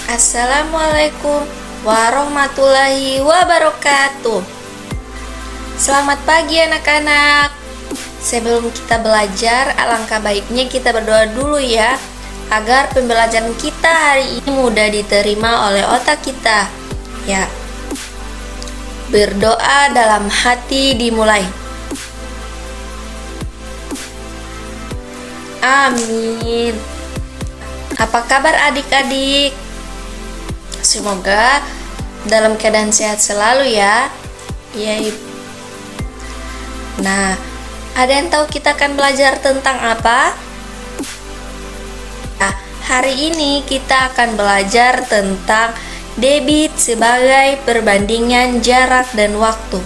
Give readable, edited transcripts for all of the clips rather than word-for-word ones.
Assalamualaikum warahmatullahi wabarakatuh. Selamat pagi anak-anak. Sebelum kita belajar, alangkah baiknya kita berdoa dulu ya, agar pembelajaran kita hari ini mudah diterima oleh otak kita. Ya. Berdoa dalam hati dimulai. Amin. Apa kabar adik-adik? Semoga dalam keadaan sehat selalu ya. Iya. Nah, ada yang tahu kita akan belajar tentang apa? Nah, hari ini kita akan belajar tentang debit sebagai perbandingan jarak dan waktu.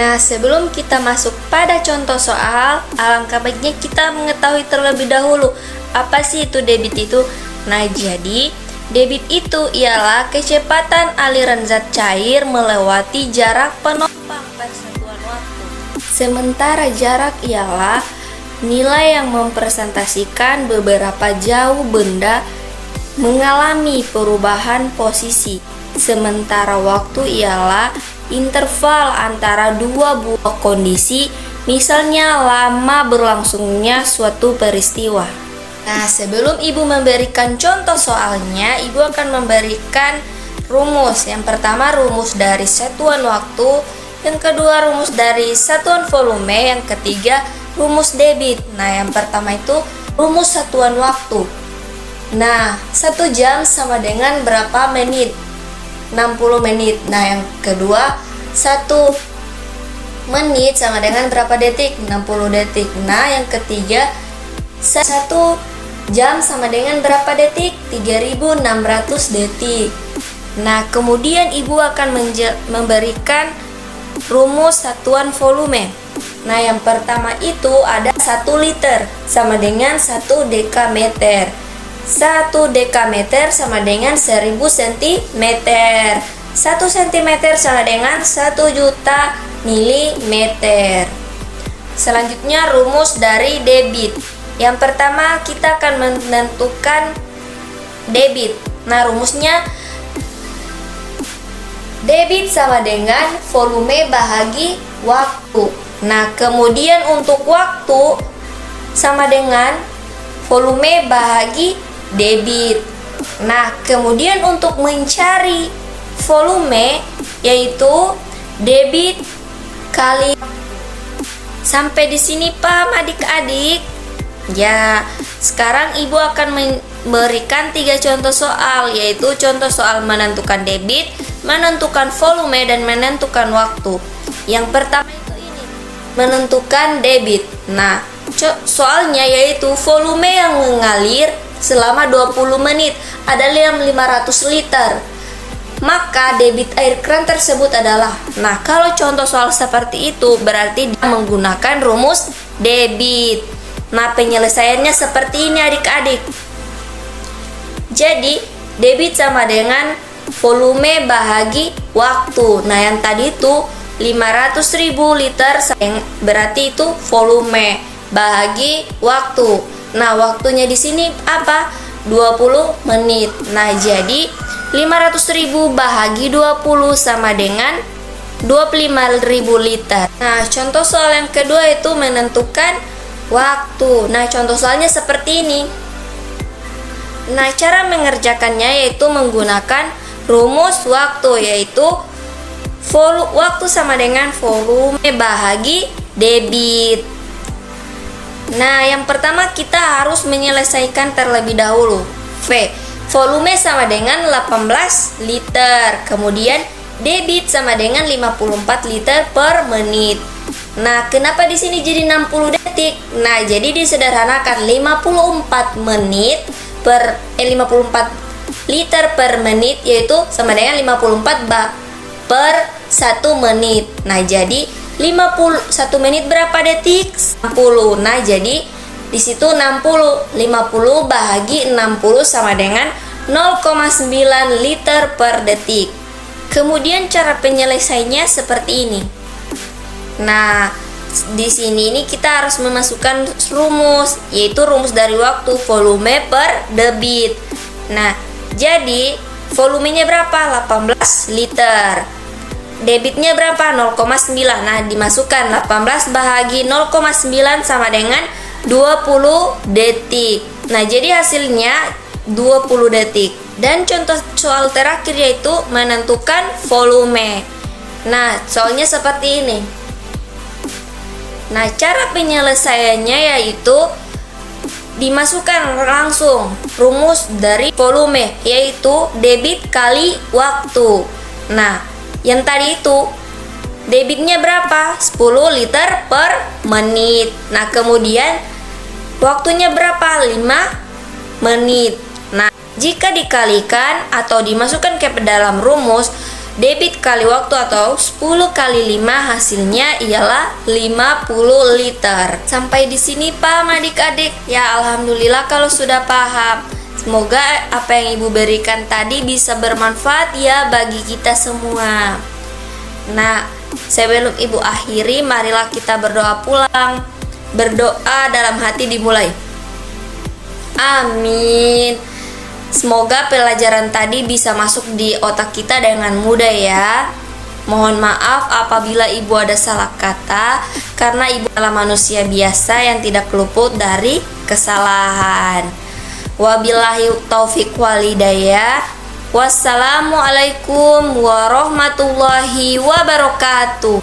Nah, sebelum kita masuk pada contoh soal, alangkah baiknya kita mengetahui terlebih dahulu apa sih itu debit itu. Nah, jadi debit itu ialah kecepatan aliran zat cair melewati jarak penumpang per satuan waktu. Sementara jarak ialah nilai yang mempresentasikan beberapa jauh benda mengalami perubahan posisi. Sementara waktu ialah interval antara dua buah kondisi, misalnya lama berlangsungnya suatu peristiwa. Nah, sebelum Ibu memberikan contoh soalnya, Ibu akan memberikan rumus. Yang pertama rumus dari satuan waktu, yang kedua rumus dari satuan volume, yang ketiga rumus debit. Nah, yang pertama itu rumus satuan waktu. Nah, 1 jam sama dengan berapa menit? 60 menit. Nah, yang kedua 1 menit sama dengan berapa detik? 60 detik. Nah, yang ketiga 1 jam sama dengan berapa detik? 3600 detik. Nah, kemudian Ibu akan memberikan rumus satuan volume. Nah, yang pertama itu ada 1 liter sama dengan 1 dekameter. 1 dekameter sama dengan 1000 cm. 1 cm sama dengan 1 juta milimeter. Selanjutnya rumus dari debit. Yang pertama kita akan menentukan debit. Nah, rumusnya debit sama dengan volume bahagi waktu. Nah, kemudian untuk waktu sama dengan volume bahagi debit. Nah, kemudian untuk mencari volume yaitu debit kali. Sampai di sini paham adik-adik? Ya, sekarang Ibu akan memberikan 3 contoh soal, yaitu contoh soal menentukan debit, menentukan volume, dan menentukan waktu. Yang pertama itu ini, menentukan debit. Nah, soalnya yaitu volume yang mengalir selama 20 menit adalah 500 liter. Maka debit air keran tersebut adalah. Nah, kalau contoh soal seperti itu berarti dia menggunakan rumus debit. Nah, penyelesaiannya seperti ini adik-adik. Jadi, debit sama dengan volume bahagi waktu. Nah, yang tadi itu 500.000 liter berarti itu volume bahagi waktu. Nah, waktunya di sini apa? 20 menit. Nah, jadi 500.000 bahagi 20 sama dengan 25.000 liter. Nah, contoh soal yang kedua itu menentukan waktu. Nah, contoh soalnya seperti ini. Nah, cara mengerjakannya yaitu menggunakan rumus waktu, yaitu waktu sama dengan volume bahagi debit. Nah, yang pertama kita harus menyelesaikan terlebih dahulu. Volume sama dengan 18 liter. Kemudian debit sama dengan 54 liter per menit. Nah, kenapa di sini jadi 60 detik? Nah, jadi disederhanakan 54 liter per menit yaitu sama dengan 54 per 1 menit. Nah, jadi 1 menit berapa detik? 60. Nah, jadi di situ 50 bahagi 60 sama dengan 0,9 liter per detik. Kemudian cara penyelesaiannya seperti ini. Nah, di sini ini kita harus memasukkan rumus, yaitu rumus dari waktu volume per debit. Nah, jadi volumenya berapa? 18 liter. Debitnya berapa? 0,9. Nah, dimasukkan 18 bahagi 0,9 sama dengan 20 detik. Nah, jadi hasilnya 20 detik. Dan contoh soal terakhir yaitu menentukan volume. Nah, soalnya seperti ini. Nah, cara penyelesaiannya yaitu dimasukkan langsung rumus dari volume, yaitu debit kali waktu. Nah, yang tadi itu debitnya berapa? 10 liter per menit. Nah, kemudian waktunya berapa? 5 menit. Nah, jika dikalikan atau dimasukkan ke dalam rumus, debit kali waktu atau 10 kali 5 hasilnya ialah 50 liter. Sampai di sini paham adik-adik? Ya, alhamdulillah kalau sudah paham. Semoga apa yang Ibu berikan tadi bisa bermanfaat ya bagi kita semua. Nah, sebelum Ibu akhiri, marilah kita berdoa pulang. Berdoa dalam hati dimulai. Amin. Semoga pelajaran tadi bisa masuk di otak kita dengan mudah ya. Mohon maaf apabila Ibu ada salah kata, karena Ibu adalah manusia biasa yang tidak luput dari kesalahan. Wabillahi taufik walhidayah. Wassalamualaikum warahmatullahi wabarakatuh.